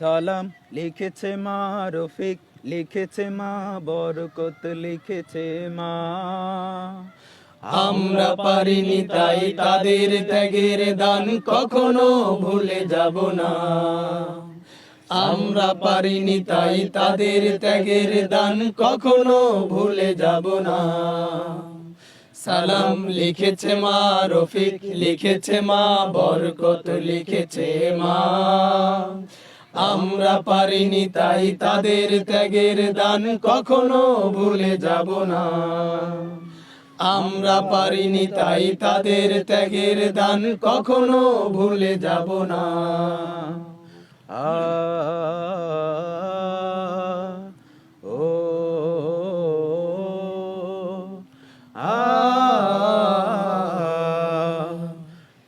সালাম লিখেছে মা রফিক, লিখেছে মা বরকত, লিখেছে মা। আমরা পারিনি তাই তাদের ত্যাগের দান কখনো ভুলে যাব না। আমরা পারিনি তাই তাদের ত্যাগের দান কখনো ভুলে যাব না। সালাম লিখেছে মা রফিক, লিখেছে মা বরকত, লিখেছে মা। আমরা পারিনি তাই তাদের ত্যাগের দান কখনো ভুলে যাব না। আমরা পারিনি তাই তাদের ত্যাগের দান কখনো ভুলে যাব না। আ ও আ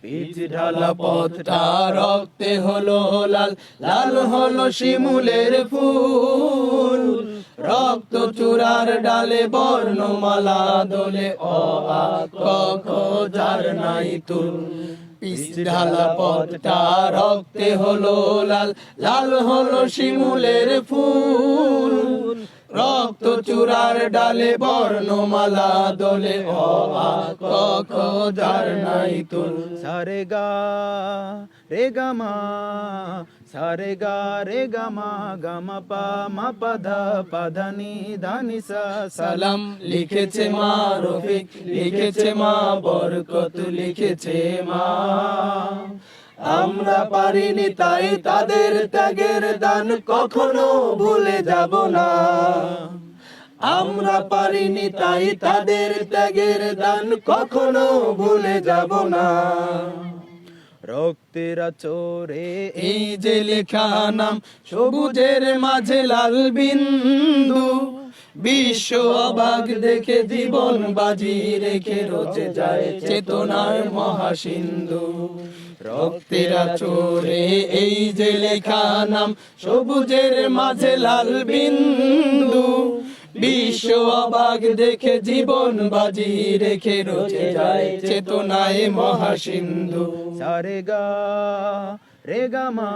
পিচ ঢালা পথটা রক্তে হলো লাল, লাল হলো শিমুলের ফুল। রক্ত চূড়ার ডালে বর্ণমালা দোলে, অ আ ক খ যার নাই তুল। পিচ ঢালা পথটা রক্তে হলো লাল, লাল হলো শিমুলের ফুল। রক্ত চূড়ার ডালে বর্ণমালা দোলে, অ আ ক খ যার নাই তুল। সারে গা রে গা মা, সারে গা রে গা মা, গা মা পা মা পা ধা পা ধা নি ধা নি সা। সালাম লিখেছে মা রফিক, লিখেছে মা বরকত, লিখেছে মা। আমরা পারিনি তাই তাদের ত্যাগের দান কখনো ভুলে যাব না। আমরা পারিনি তাই তাদের ত্যাগের দান কখনো ভুলে যাব না। রক্তের আচরে এই যে লেখা নাম, সবুজের মাঝে লাল বিন্দু। বিশ্ব অবাক দেখে জীবন বাজি রেখে রচে যায় চেতনার মহাসিন্ধু। রক্তের আচরে এই যে লেখা নাম, সবুজের মাঝে লাল বিন্দু। বিশ্ব অবাক দেখে জীবন বাজি রেখে রচে যায় চেতনায় মহাসিন্ধু। সারে গা রে গা মা,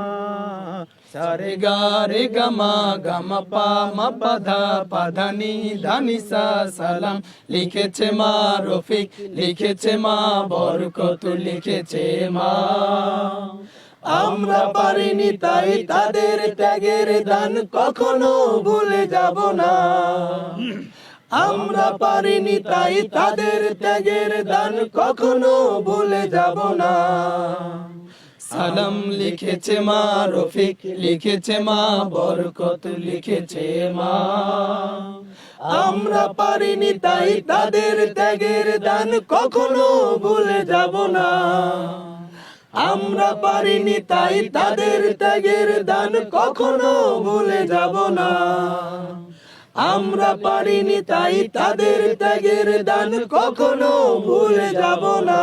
সারে গা রে গা মা, গা মা পা মা পা ধা পা ধা নি ধা নি সা। সালাম লিখেছে মা রফিক, লিখেছে মা বরকত, লিখেছে মা। আমরা পারিনি তাই তাদের ত্যাগের দান কখনো ভুলে যাব না। আমরা পারিনি তাই তাদের ত্যাগের দান কখনো ভুলে যাব না। সালাম লিখেছে মা রফিক, লিখেছে মা বরকত, লিখেছে মা। আমরা পারিনি তাই তাদের ত্যাগের দান কখনো ভুলে যাব না। আমরা পারিনি তাই তাদের ত্যাগের দান কখনো ভুলে যাব না। আমরা পারিনি তাই তাদের ত্যাগের দান কখনো ভুলে যাব না।